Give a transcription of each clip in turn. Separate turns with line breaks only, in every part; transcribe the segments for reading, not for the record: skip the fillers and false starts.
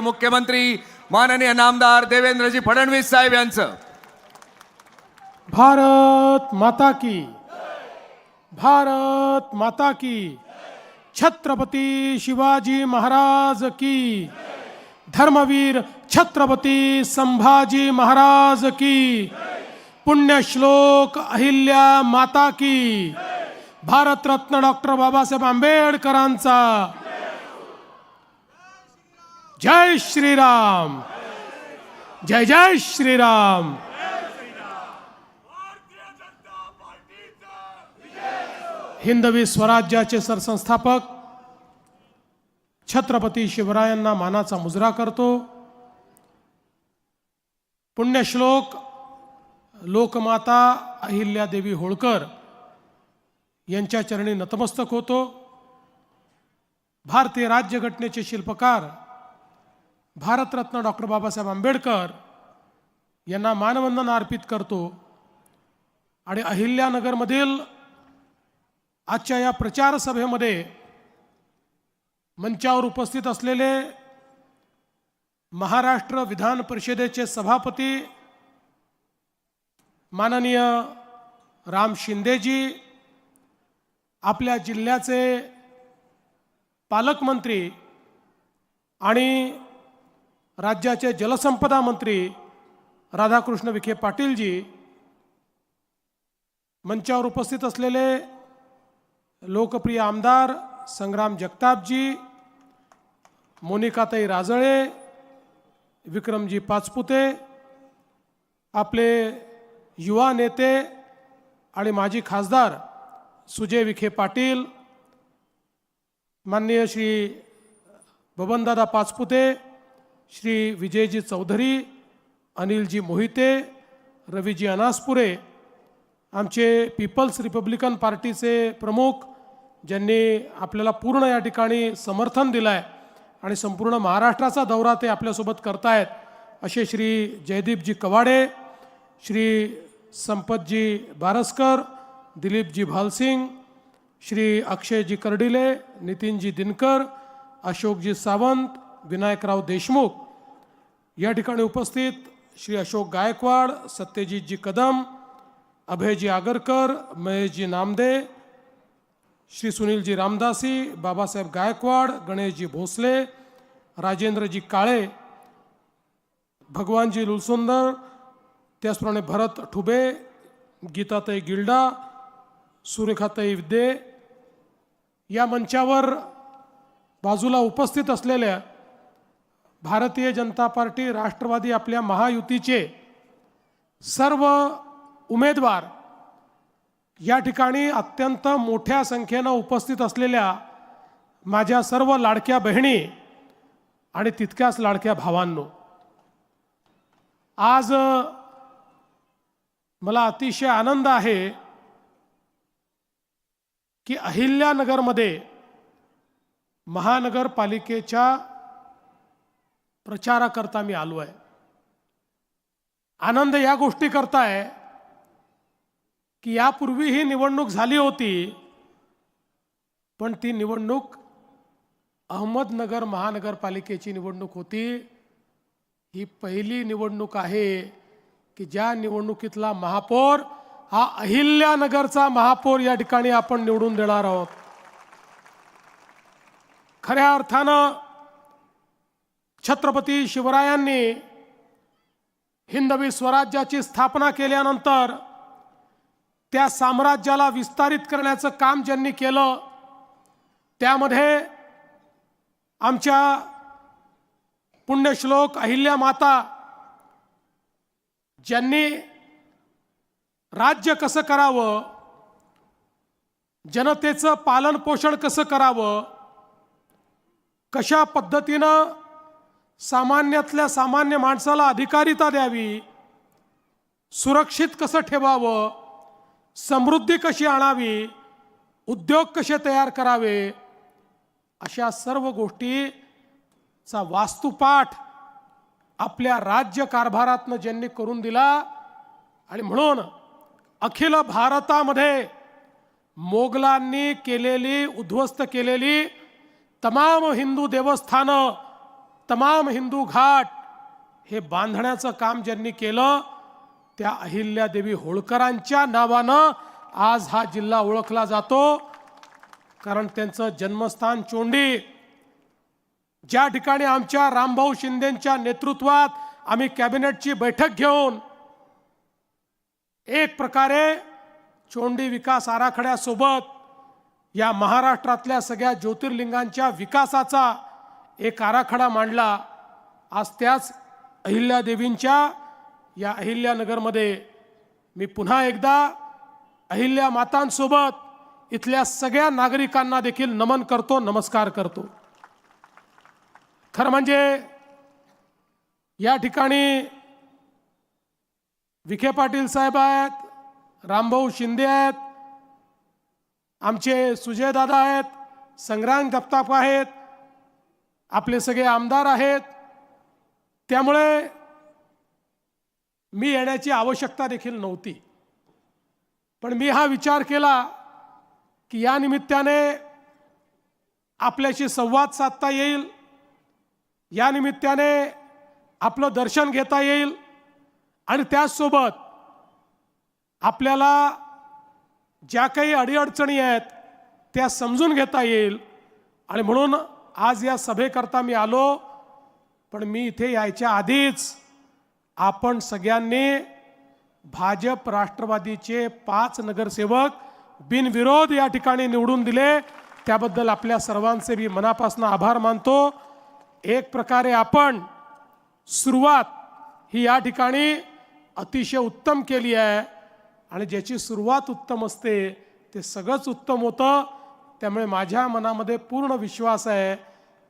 मुख्यमंत्री माननीय नामदार देवेंद्रजी फडणवीस साहेब यांचं.
भारत माता की, भारत माता की, छत्रपती शिवाजी महाराज की, धर्मवीर छत्रपती संभाजी महाराज की, पुण्यश्लोक अहिल्या माता की, भारतरत्न डॉक्टर बाबासाहेब आंबेडकरांचा जय श्रीराम, जय जय श्रीराम. हिंदवी स्वराज्याचे सरसंस्थापक छत्रपती शिवरायांना मानाचा मुजरा करतो. पुण्यश्लोक लोकमाता अहिल्यादेवी होळकर यांच्या चरणी नतमस्तक होतो. भारतीय राज्यघटनेचे शिल्पकार भारतरत्न डॉक्टर बाबासाहेब आंबेडकर यांना मानवंदना अर्पित करतो. आणि अहिल्यानगरमधील आजच्या या प्रचार सभेमध्ये मंचावर उपस्थित असलेले महाराष्ट्र विधान परिषदेचे सभापती माननीय राम शिंदेजी, आपल्या जिल्ह्याचे पालकमंत्री आणि राज्याचे जलसंपदा मंत्री राधाकृष्ण विखे पाटीलजी, मंचावर उपस्थित असलेले लोकप्रिय आमदार संग्राम जगतापजी, मोनिकाताई राजळे, विक्रमजी पाचपुते, आपले युवा नेते आणि माजी खासदार सुजय विखे पाटील, माननीय श्री बबनदादा पाचपुते, श्री विजयजी चौधरी, अनिलजी मोहिते, रवीजी अनासपुरे, आमचे पीपल्स रिपब्लिकन पार्टीचे प्रमुख ज्यांनी आपल्याला पूर्ण या ठिकाणी समर्थन दिलं आहे आणि संपूर्ण महाराष्ट्राचा दौरा ते आपल्यासोबत करतायत असे श्री जयदीपजी कवाडे, श्री संपतजी बारसकर, दिलीपजी भालसिंग, श्री अक्षयजी कर्डिले, नितीनजी दिनकर, अशोकजी सावंत, विनायकराव देशमुख, या ठिकाणी उपस्थित श्री अशोक गायकवाड, सत्यजितजी कदम, अभयजी आगरकर, महेशजी नामदे, श्री सुनीलजी रामदासी, बाबासाहेब गायकवाड, गणेशजी भोसले, राजेंद्रजी काळे, भगवानजी लुलसुंदर, त्याचप्रमाणे भरत ठुबे, गीताताई गिल्डा, सुरेखाताई विद्ये, या मंचावर बाजूला उपस्थित असलेल्या भारतीय जनता पार्टी, राष्ट्रवादी आपल्या महायुतीचे सर्व उमेदवार, या ठिकाणी अत्यंत मोठ्या संख्येनं उपस्थित असलेल्या माझ्या सर्व लाडक्या बहिणी आणि तितक्याच लाडक्या भावांनो, आज मला अतिशय आनंद आहे की अहिल्यानगरमध्ये महानगरपालिकेच्या प्रचाराकरता मी आलो आहे. आनंद या गोष्टी करता आहे की यापूर्वी ही निवडणूक झाली होती, पण ती निवडणूक अहमदनगर महानगरपालिकेची निवडणूक होती. ही पहिली निवडणूक आहे की ज्या निवडणुकीतला महापौर हा अहिल्यानगरचा महापौर या ठिकाणी आपण निवडून देणार आहोत. खऱ्या अर्थानं छत्रपती शिवरायांनी हिंदवी स्वराज्याची स्थापना केल्यानंतर त्या साम्राज्याला विस्तारित करण्याचं काम ज्यांनी केलं, त्यामध्ये आमच्या पुण्यश्लोक अहिल्या माता ज्यांनी राज्य कसं करावं, जनतेचं पालन पोषण कसं करावं, कशा पद्धतीनं सामान्यातल्या सामान्य माणसाला अधिकारिता द्यावी, सुरक्षित कसं ठेवावं, समृद्धी कशी आणावी, उद्योग कसे तयार करावे, अशा सर्व गोष्टीचा वास्तुपाठ आपल्या राज्य कारभारातनं ज्यांनी करून दिला. आणि म्हणून अखिल भारतामध्ये मोगलांनी केलेली, उद्ध्वस्त केलेली तमाम हिंदू देवस्थानं तमाम हिंदू घाट हे बांधण्याचं काम ज्यांनी केलं त्या अहिल्यादेवी होळकरांच्या नावानं आज हा जिल्हा ओळखला जातो. कारण त्यांचं जन्मस्थान चोंडी, ज्या ठिकाणी आमच्या रामभाऊ शिंदेंच्या नेतृत्वात आम्ही कॅबिनेटची बैठक घेऊन एक प्रकारे चोंडी विकास आराखड्यासोबत या महाराष्ट्रातल्या सगळ्या ज्योतिर्लिंगांच्या विकासाचा एक आराखडा मांडला. आज त्याच अहिल्यादेवींच्या या अहिल्यानगरमध्ये मी पुन्हा एकदा अहिल्या मातांसोबत इथल्या सगळ्या नागरिकांना देखील नमन करतो, नमस्कार करतो. खरं म्हणजे या ठिकाणी विखे पाटील साहेब आहेत, रामभाऊ शिंदे आहेत, आमचे सुजयदादा आहेत, संग्राम जगताप आहेत, आपले सगळे आमदार आहेत. त्यामुळे मी येण्याची आवश्यकता देखील नव्हती. पण मी हा विचार केला की या निमित्ताने आपल्याशी संवाद साधता येईल, या निमित्ताने आपलं दर्शन घेता येईल आणि त्याचसोबत आपल्याला ज्या काही अडीअडचणी आहेत त्या समजून घेता येईल. आणि म्हणून आज या सभेकरता मी आलो. पण मी इथे यायच्या आधीच आपण सगळ्यांनी भाजप राष्ट्रवादीचे 5 नगरसेवक बिनविरोध या ठिकाणी निवडून दिले, त्याबद्दल आपल्या सर्वांचे मी मनापासून आभार मानतो. एक प्रकारे आपण सुरुवात ही या ठिकाणी अतिशय उत्तम केली आहे आणि ज्याची सुरुवात उत्तम असते ते सगळंच उत्तम होतं. त्यामुळे माझ्या मनामध्ये पूर्ण विश्वास आहे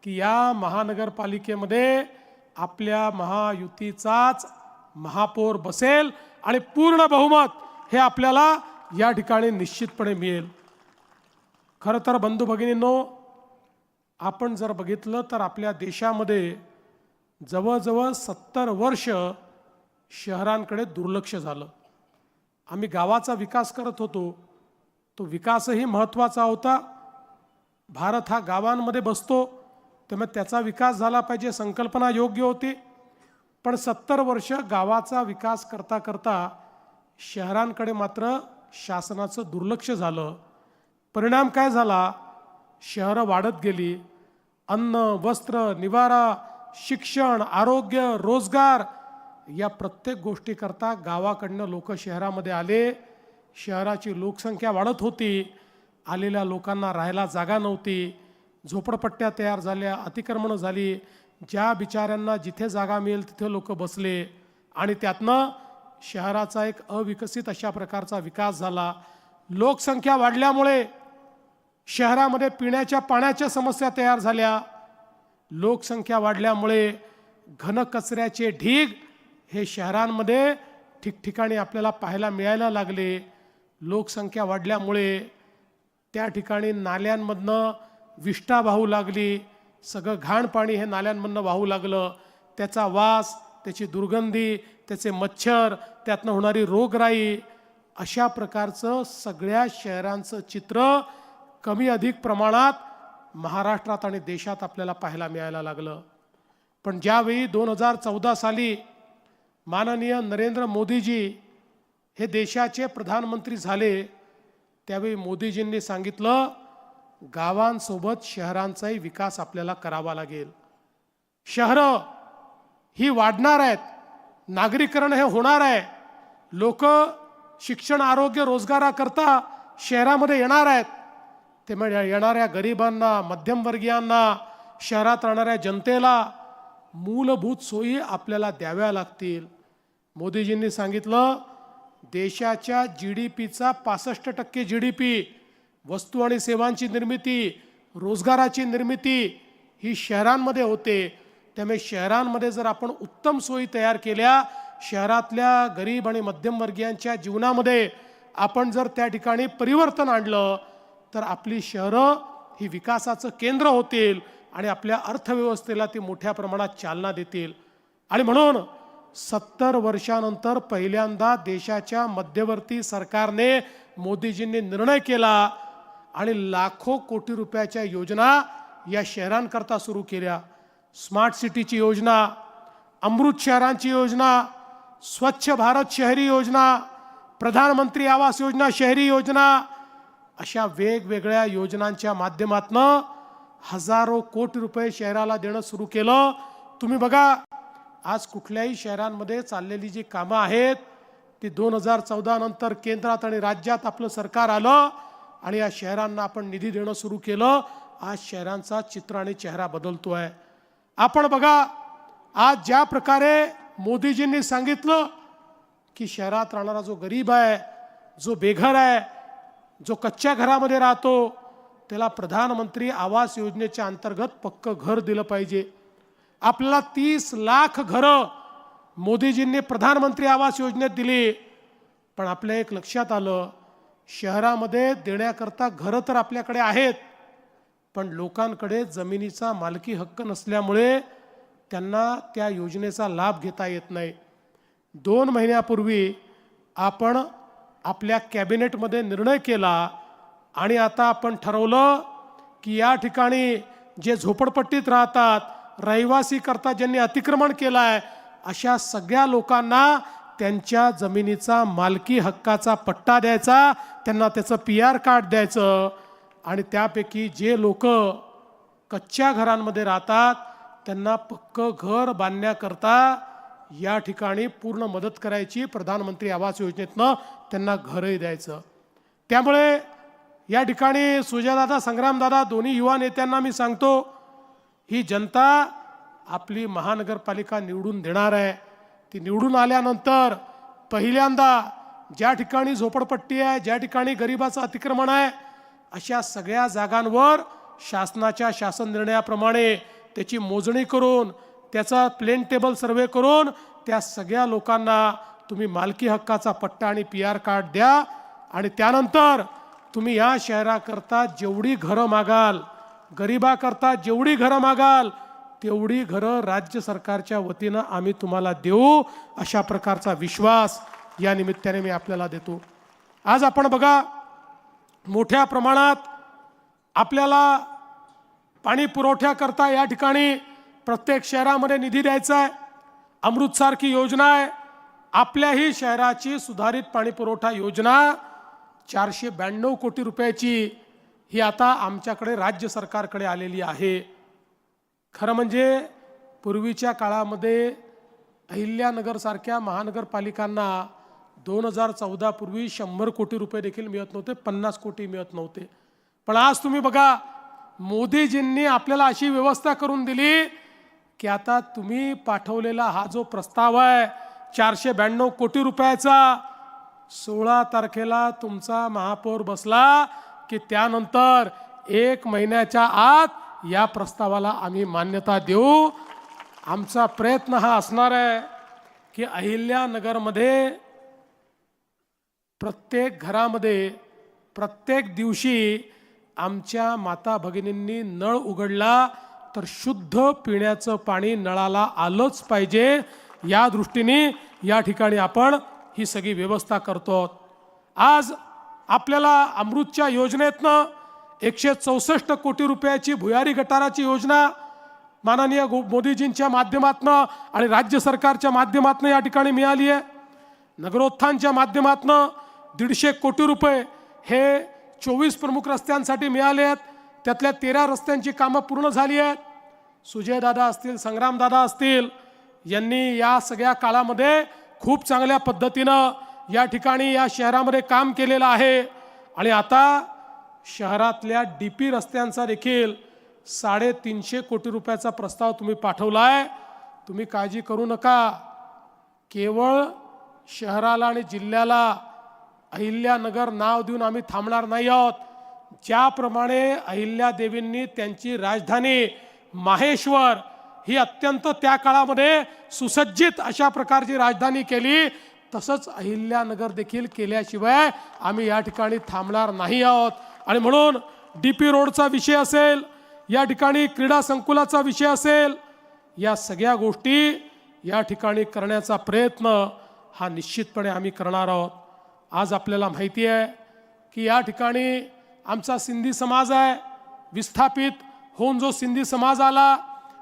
की या महानगरपालिकेमध्ये आपल्या महायुतीचाच महापौर बसेल आणि पूर्ण बहुमत हे आपल्याला या ठिकाणी निश्चितपणे मिळेल. खरं तर बंधू भगिनींनो, आपण जर बघितलं तर आपल्या देशामध्ये जवळजवळ 70 वर्ष शहरांकडे दुर्लक्ष झालं. आम्ही गावाचा विकास करत होतो, तो विकासही महत्त्वाचा होता. भारत हा गावांमध्ये बसतो, त्यामुळे त्याचा विकास झाला पाहिजे, संकल्पना योग्य होती. पण 70 वर्ष गावाचा विकास करता करता शहरांकडे मात्र शासनाचं दुर्लक्ष झालं. परिणाम काय झाला? शहरं वाढत गेली. अन्न, वस्त्र, निवारा, शिक्षण, आरोग्य, रोजगार या प्रत्येक गोष्टीकरता गावाकडनं लोक शहरामध्ये आले. शहराची लोकसंख्या वाढत होती, आलेल्या लोकांना राहायला जागा नव्हती, झोपडपट्ट्या तयार झाल्या, अतिक्रमणं झाली. ज्या बिचाऱ्यांना जिथे जागा मिळेल तिथे लोक बसले आणि त्यातनं शहराचा एक अविकसित अशा प्रकारचा विकास झाला. लोकसंख्या वाढल्यामुळे शहरामध्ये पिण्याच्या पाण्याच्या समस्या तयार झाल्या. लोकसंख्या वाढल्यामुळे घनकचऱ्याचे ढीग हे शहरांमध्ये ठिकठिकाणी आपल्याला पाहायला मिळायला लागले. लोकसंख्या वाढल्यामुळे त्या ठिकाणी नाल्यांमधनं विष्ठा वाहू लागली. सगळं घाण पाणी हे नाल्यांमधनं वाहू लागलं. त्याचा वास, त्याची दुर्गंधी, त्याचे मच्छर, त्यातनं होणारी रोगराई, अशा प्रकारचं सगळ्या शहरांचं चित्र कमी अधिक प्रमाणात महाराष्ट्रात आणि देशात आपल्याला पाहायला मिळायला लागलं. पण ज्यावेळी 2014 साली माननीय नरेंद्र मोदीजी हे देशाचे प्रधानमंत्री झाले, त्यावेळी मोदीजींनी सांगितलं गावांसोबत शहरांचाही विकास आपल्याला करावा लागेल. शहरं ही वाढणार आहेत, नागरीकरण हे होणार आहे, लोक शिक्षण, आरोग्य, रोजगाराकरता शहरामध्ये येणार आहेत. त्यामुळे येणाऱ्या गरिबांना, मध्यमवर्गीयांना, शहरात राहणाऱ्या जनतेला मूलभूत सोयी आपल्याला द्याव्या लागतील. मोदीजींनी सांगितलं देशाच्या GDPचा 65% GDP वस्तू आणि सेवांची निर्मिती, रोजगाराची निर्मिती ही शहरांमध्ये होते. त्यामुळे शहरांमध्ये जर आपण उत्तम सोयी तयार केल्या, शहरातल्या गरीब आणि मध्यमवर्गीयांच्या जीवनामध्ये आपण जर त्या ठिकाणी परिवर्तन आणलं तर आपली शहरं ही विकासाचं केंद्र होतील आणि आपल्या अर्थव्यवस्थेला ती मोठ्या प्रमाणात चालना देतील. आणि म्हणून 70 वर्षानंतर पहिल्यांदा देशाच्या मध्यवर्ती सरकारने, मोदीजींनी निर्णय केला आणि लाखो कोटी रुपयाच्या योजना या शहरांकरता सुरू केल्या. स्मार्ट सिटीची योजना, अमृत शहरांची योजना, स्वच्छ भारत शहरी योजना, प्रधानमंत्री आवास योजना शहरी योजना, अशा वेगवेगळ्या योजनांच्या माध्यमातून हजारो कोटी रुपये शहराला देणं सुरू केलं. तुम्ही बघा, आज कुठल्याही शहरांमध्ये चाललेली जी कामं आहेत ती 2014 नंतर केंद्रात आणि राज्यात आपलं सरकार आलं आणि या शहरांना आपण निधी देणं सुरू केलं. आज शहरांचा चित्र आणि चेहरा बदलतोय. आपण बघा, आज ज्या प्रकारे मोदीजींनी सांगितलं की शहरात राहणारा जो गरीब आहे, जो बेघर आहे, जो कच्च्या घरामध्ये राहतो, त्याला प्रधानमंत्री आवास योजनेच्या अंतर्गत पक्कं घर दिलं पाहिजे. आपल्याला 30 लाख घरं मोदीजींनी प्रधानमंत्री आवास योजनेत दिली. पण आपल्या एक लक्षात आलं, शहरामध्ये देण्याकरता घरं तर आपल्याकडे आहेत, पण लोकांकडे जमिनीचा मालकी हक्क नसल्यामुळे त्यांना त्या योजनेचा लाभ घेता येत नाही. 2 महिन्यापूर्वी आपण आपल्या कॅबिनेटमध्ये निर्णय केला आणि आता आपण ठरवलं की या ठिकाणी जे झोपडपट्टीत राहतात, रहिवासी करता ज्यांनी अतिक्रमण केलं आहे, अशा सगळ्या लोकांना त्यांच्या जमिनीचा मालकी हक्काचा पट्टा द्यायचा, त्यांना त्याचं PR कार्ड द्यायचं आणि त्यापैकी जे लोक कच्च्या घरांमध्ये राहतात त्यांना पक्कं घर बांधण्याकरता या ठिकाणी पूर्ण मदत करायची. प्रधानमंत्री आवास योजनेतनं त्यांना घरही द्यायचं. त्यामुळे या ठिकाणी सुजयदादा, संग्रामदादा दोन्ही युवा नेत्यांना मी सांगतो, ही जनता आपली महानगरपालिका निवडून देणार आहे. ती निवडून आल्यानंतर पहिल्यांदा ज्या ठिकाणी झोपडपट्टी आहे, ज्या ठिकाणी गरिबाचं अतिक्रमण आहे, अशा सगळ्या जागांवर शासनाच्या शासन निर्णयाप्रमाणे त्याची मोजणी करून, त्याचा प्लेन टेबल सर्वे करून त्या सगळ्या लोकांना तुम्ही मालकी हक्काचा पट्टा आणि PR कार्ड द्या. आणि त्यानंतर तुम्ही या शहराकरता जेवढी घरं मागाल, गरिबाकरता जेवढी घरं मागाल, तेवढी घरं राज्य सरकारच्या वतीनं आम्ही तुम्हाला देऊ, अशा प्रकारचा विश्वास या निमित्ताने मी आपल्याला देतो. आज आपण बघा, मोठ्या प्रमाणात आपल्याला पाणी पुरवठ्याकरता या ठिकाणी प्रत्येक शहरामध्ये निधी द्यायचा आहे. अमृतसारखी योजना आहे. आपल्याही शहराची सुधारित पाणी पुरवठा योजना 492 कोटी रुपयाची ही आता आमच्याकडे राज्य सरकारकडे आलेली आहे. खरं म्हणजे पूर्वीच्या काळामध्ये अहिल्यानगरसारख्या महानगरपालिकांना 2014 पूर्वी 100 कोटी रुपये देखील मिळत नव्हते, 50 कोटी मिळत नव्हते. पण आज तुम्ही बघा, मोदीजींनी आपल्याला अशी व्यवस्था करून दिली की आता तुम्ही पाठवलेला हा जो प्रस्ताव आहे 492 कोटी रुपयाचा, 16 तारखेला तुमचा महापौर बसला की त्यानंतर 1 महिन्याच्या आत या प्रस्तावाला आम्ही मान्यता देऊ. आमचा प्रयत्न हा असणार आहे की अहिल्यानगरमध्ये प्रत्येक घरामध्ये प्रत्येक दिवशी आमच्या माता भगिनींनी नळ उघडला तर शुद्ध पिण्याचं पाणी नळाला आलंच पाहिजे, या दृष्टीने या ठिकाणी आपण ही सगळी व्यवस्था करतो. आज आपल्याला अमृतच्या योजनेतनं 164 कोटी रुपयाची भुयारी गटाराची योजना माननीय मोदीजींच्या माध्यमातून आणि राज्य सरकारच्या माध्यमातून या ठिकाणी मिळाली आहे. नगरोत्थानच्या माध्यमातून 150 कोटी रुपये हे 24 प्रमुख रस्त्यांसाठी मिळाले आहेत. त्यातल्या 13 रस्त्यांची कामं पूर्ण झाली आहेत. सुजयदादा असतील, संग्रामदादा असतील, यांनी या सगळ्या काळामध्ये खूप चांगल्या पद्धतीनं या ठिकाणी या शहरामध्ये काम केलेलं आहे. आणि आता शहरातल्या DP रस्त्यांचा देखील 350 कोटी रुपयाचा प्रस्ताव तुम्ही पाठवला आहे. तुम्ही काळजी करू नका, केवळ शहराला आणि जिल्ह्याला अहिल्यानगर नाव देऊन आम्ही थांबणार नाही आहोत. ज्याप्रमाणे अहिल्यादेवींनी त्यांची राजधानी माहेश्वर ही अत्यंत त्या काळामध्ये सुसज्जित अशा प्रकारची राजधानी केली, तसंच अहिल्यानगर देखील केल्याशिवाय आम्ही या ठिकाणी थांबणार नाही आहोत. आणि म्हणून DP रोडचा विषय असेल, या ठिकाणी क्रीडा संकुलाचा विषय असेल, या सगळ्या गोष्टी या ठिकाणी करण्याचा प्रयत्न हा निश्चितपणे आम्ही करणार आहोत. आज आपल्याला माहिती आहे की या ठिकाणी आमचा सिंधी समाज आहे. विस्थापित होऊन जो सिंधी समाज आला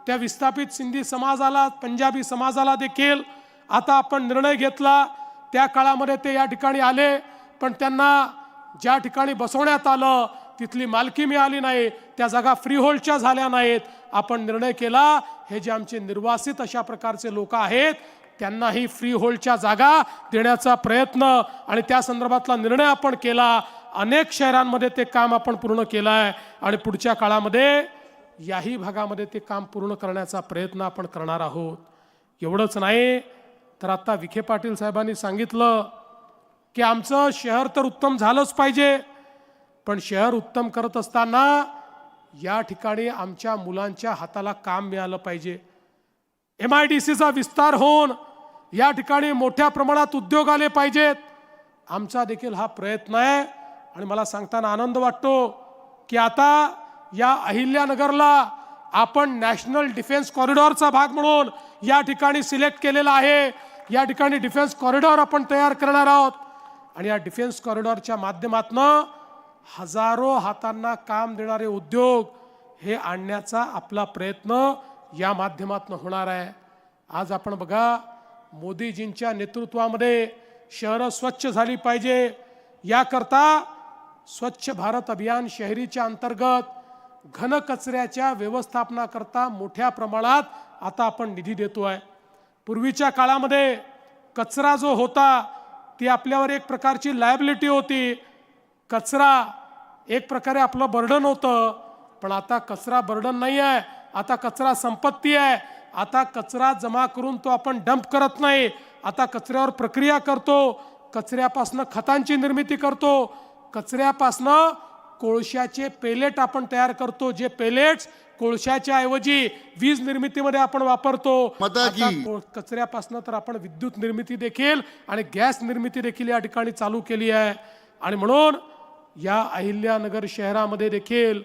त्या विस्थापित सिंधी समाजाला, पंजाबी समाजाला देखील आता आपण निर्णय घेतला. त्या काळामध्ये ते या ठिकाणी आले, पण त्यांना ज्या ठिकाणी बसवण्यात आलं तिथली मालकी मिळाली नाही, त्या जागा फ्रीहोल्डच्या झाल्या नाहीत. आपण निर्णय केला, हे जे आमचे निर्वासित अशा प्रकारचे लोक आहेत त्यांनाही फ्रीहोल्डच्या जागा देण्याचा प्रयत्न आणि त्या संदर्भातला निर्णय आपण केला. अनेक शहरांमध्ये ते काम आपण पूर्ण केलं आहे आणि पुढच्या काळामध्ये याही भागामध्ये ते काम पूर्ण करण्याचा प्रयत्न आपण करणार आहोत. एवढंच नाही तर आता विखे पाटील साहेबांनी सांगितलं की आमचं शहर तर उत्तम झालंच पाहिजे, पण शहर उत्तम करत असताना या ठिकाणी आमच्या मुलांच्या हाताला काम मिळालं पाहिजे. MIDCचा विस्तार होऊन या ठिकाणी मोठ्या प्रमाणात उद्योग आले पाहिजेत. आमचा देखील हा प्रयत्न आहे आणि मला सांगताना आनंद वाटतो की आता या अहिल्यानगरला आपण नॅशनल डिफेन्स कॉरिडॉरचा भाग म्हणून या ठिकाणी सिलेक्ट केलेला आहे. या ठिकाणी डिफेन्स कॉरिडॉर आपण तयार करणार आहोत आणि या डिफेन्स कॉरिडॉरच्या माध्यमातून हजारो हातांना काम देणारे उद्योग हे आणण्याचा आपला प्रयत्न या माध्यमातून होणार आहे. आज आपण बघा, मोदीजींच्या नेतृत्वामध्ये शहरं स्वच्छ झाली पाहिजे, याकरता स्वच्छ भारत अभियान शहरीच्या अंतर्गत घन कचऱ्याच्या व्यवस्थापनाकरता मोठ्या प्रमाणात आता आपण निधी देतोय. पूर्वीच्या काळामध्ये कचरा जो होता ती आपल्यावर एक प्रकारची लायबिलिटी होती. कचरा एक प्रकारे आपलं बर्डन होतं, पण आता कचरा बर्डन नाही आहे, आता कचरा संपत्ती आहे. आता कचरा जमा करून तो आपण डंप करत नाही, आता कचऱ्यावर प्रक्रिया करतो, कचऱ्यापासनं खतांची निर्मिती करतो, कचऱ्यापासनं कोळशाचे पेलेट आपण तयार करतो, जे पेलेट्स कोळशाच्या ऐवजी वीज निर्मितीमध्ये आपण वापरतो. कचऱ्यापासनं तर आपण विद्युत निर्मिती देखील आणि गॅस निर्मिती देखील या ठिकाणी चालू केली आहे. आणि म्हणून या अहिल्यानगर शहरामध्ये देखील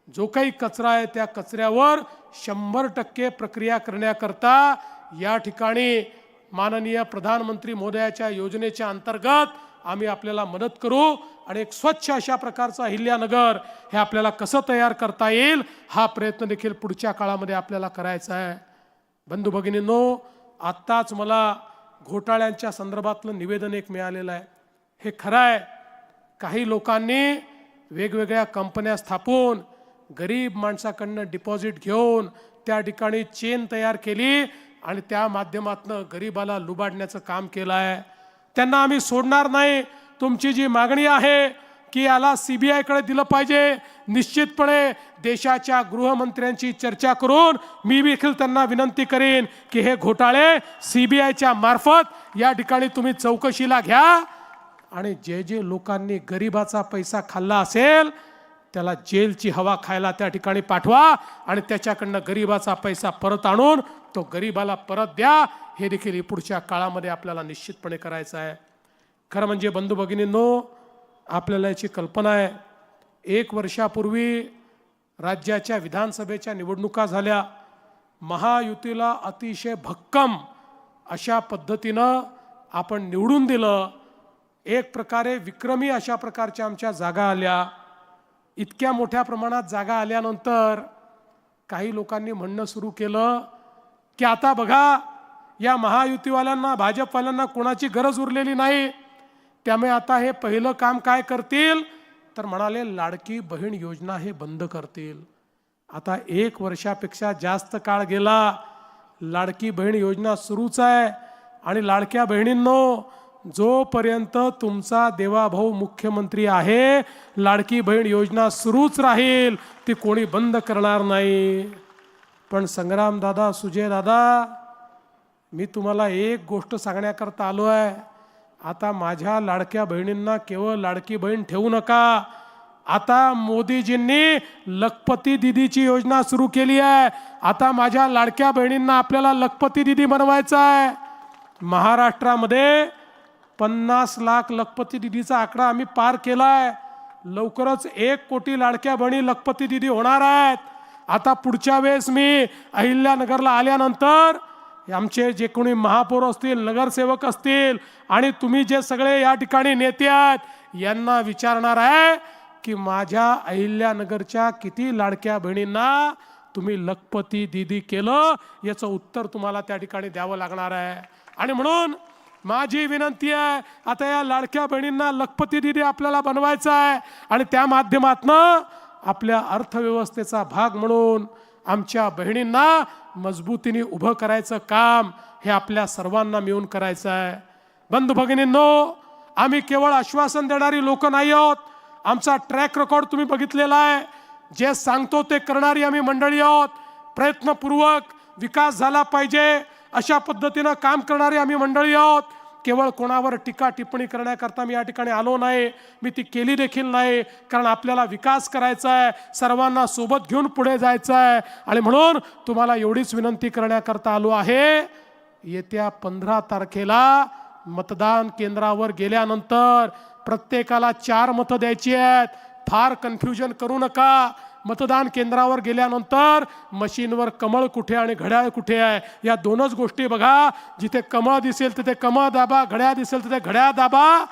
जो काही कचरा आहे त्या कचऱ्यावर 100% प्रक्रिया करण्याकरता या ठिकाणी माननीय प्रधानमंत्री महोदयाच्या योजनेच्या अंतर्गत आम्ही आपल्याला मदत करू आणि एक स्वच्छ अशा प्रकारचं अहिल्यानगर हे आपल्याला कसं तयार करता येईल हा प्रयत्न देखील पुढच्या काळामध्ये आपल्याला करायचा आहे. बंधू भगिनींनो, आत्ताच मला घोटाळ्यांच्या संदर्भातलं निवेदन एक मिळालेलं आहे. हे खरं आहे, काही लोकांनी वेगवेगळ्या कंपन्या स्थापून गरीब माणसाकडनं डिपॉझिट घेऊन त्या ठिकाणी चेन तयार केली आणि त्या माध्यमातून गरीबाला लुबाडण्याचं काम केलं आहे. त्यांना आम्ही सोडणार नाही. तुमची जी मागणी आहे की याला CBI कडे दिलं पाहिजे, निश्चितपणे देशाच्या गृहमंत्र्यांची चर्चा करून मी देखील त्यांना विनंती करेन की हे घोटाळे CBIच्या मार्फत या ठिकाणी तुम्ही चौकशीला घ्या आणि जे जे लोकांनी गरिबाचा पैसा खाल्ला असेल त्याला जेलची हवा खायला त्या ठिकाणी पाठवा आणि त्याच्याकडनं गरिबाचा पैसा परत आणून तो गरिबाला परत द्या. हे देखील पुढच्या काळामध्ये आपल्याला निश्चितपणे करायचं आहे. खरं म्हणजे बंधू भगिनींनो, आपल्याला याची कल्पना आहे, 1 वर्षापूर्वी राज्याच्या विधानसभेच्या निवडणुका झाल्या. महायुतीला अतिशय भक्कम अशा पद्धतीनं आपण निवडून दिलं. एक प्रकारे विक्रमी अशा प्रकारच्या आमच्या जागा आल्या. इतक्या मोठ्या प्रमाणात जागा आल्यानंतर काही लोकांनी म्हणणं सुरू केलं की आता बघा, या महायुतीवाल्यांना, भाजपवाल्यांना कोणाची गरज उरलेली नाही, त्यामुळे आता हे पहिलं काम काय करतील तर म्हणाले लाडकी बहीण योजना हे बंद करतील. आता 1 वर्षापेक्षा जास्त काळ गेला, लाडकी बहीण योजना सुरूच आहे. आणि लाडक्या बहिणींनो, जोपर्यंत तुमचा देवाभाऊ मुख्यमंत्री आहे लाडकी बहीण योजना सुरूच राहील, ती कोणी बंद करणार नाही. पण संग्राम दादा, सुजय दादा, मी तुम्हाला एक गोष्ट सांगण्याकरता आलो आहे. आता माझ्या लाडक्या बहिणींना केवळ लाडकी बहीण ठेवू नका. आता मोदीजींनी लखपती दीदीची योजना सुरू केली आहे. आता माझ्या लाडक्या बहिणींना आपल्याला लखपती दीदी बनवायचं आहे. महाराष्ट्रामध्ये 50 लाख लखपती दीदीचा आकडा आम्ही पार केलाय. लवकरच 1 कोटी लाडक्या बहिणी लखपती दीदी होणार आहेत. आता पुढच्या वेळेस मी अहिल्यानगरला आल्यानंतर आमचे जे कोणी महापौर असतील, नगरसेवक असतील आणि तुम्ही जे सगळे या ठिकाणी नेते आहेत यांना विचारणार आहे की माझ्या अहिल्यानगरच्या किती लाडक्या बहिणींना तुम्ही लखपती दीदी केलं, याचं उत्तर तुम्हाला त्या ठिकाणी द्यावं लागणार आहे. आणि म्हणून माझी विनंती आहे, आता या लाडक्या बहिणींना लखपती दीदी आपल्याला बनवायचं आहे आणि त्या माध्यमातनं आपल्या अर्थव्यवस्थेचा भाग म्हणून आमच्या बहिणींना मजबूतीने उभं करायचं काम हे आपल्या सर्वांना मिळून करायचं आहे. बंधू भगिनींनो, आम्ही केवळ आश्वासन देणारी लोक नाही आहोत. आमचा ट्रॅक रेकॉर्ड तुम्ही बघितलेला आहे. जे सांगतो ते करणारी आम्ही मंडळी आहोत. प्रयत्नपूर्वक विकास झाला पाहिजे अशा पद्धतीनं काम करणारी आम्ही मंडळी आहोत. केवळ कोणावर टीका टिप्पणी करण्याकरता मी या ठिकाणी आलो नाही, मी ती केली देखील नाही. कारण आपल्याला विकास करायचा आहे, सर्वांना सोबत घेऊन पुढे जायचं आहे. आणि म्हणून तुम्हाला एवढीच विनंती करण्याकरता आलो आहे, येत्या 15 तारखेला मतदान केंद्रावर गेल्यानंतर प्रत्येकाला 4 मतं द्यायची आहेत. फार कन्फ्युजन करू नका. मतदान केंद्रावर गेल्यानंतर मशीनवर कमळ कुठे आणि घड्याळ कुठे आहे या दोनच गोष्टी बघा. जिथे कमळ दिसेल तिथे कमळ दाबा, घड्याळ दिसेल तिथे घड्याळ दाबा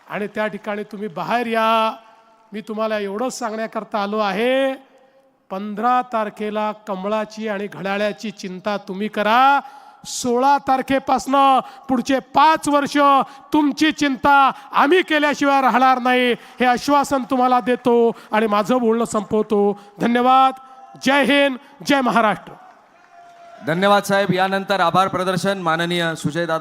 आणि त्या ठिकाणी तुम्ही बाहेर या. मी तुम्हाला एवढंच सांगण्याकरता आलो आहे, 15 तारखेला कमळाची आणि घड्याळाची चिंता तुम्ही करा. 16 तारखेपासनं पुढचे 5 वर्ष तुमची चिंता आम्ही केल्याशिवाय राहणार नाही, हे आश्वासन तुम्हाला देतो आणि माझं बोलणं संपवतो. धन्यवाद. जय हिंद, जय महाराष्ट्र.
धन्यवाद साहेब. यानंतर आभार प्रदर्शन माननीय सुजय दादा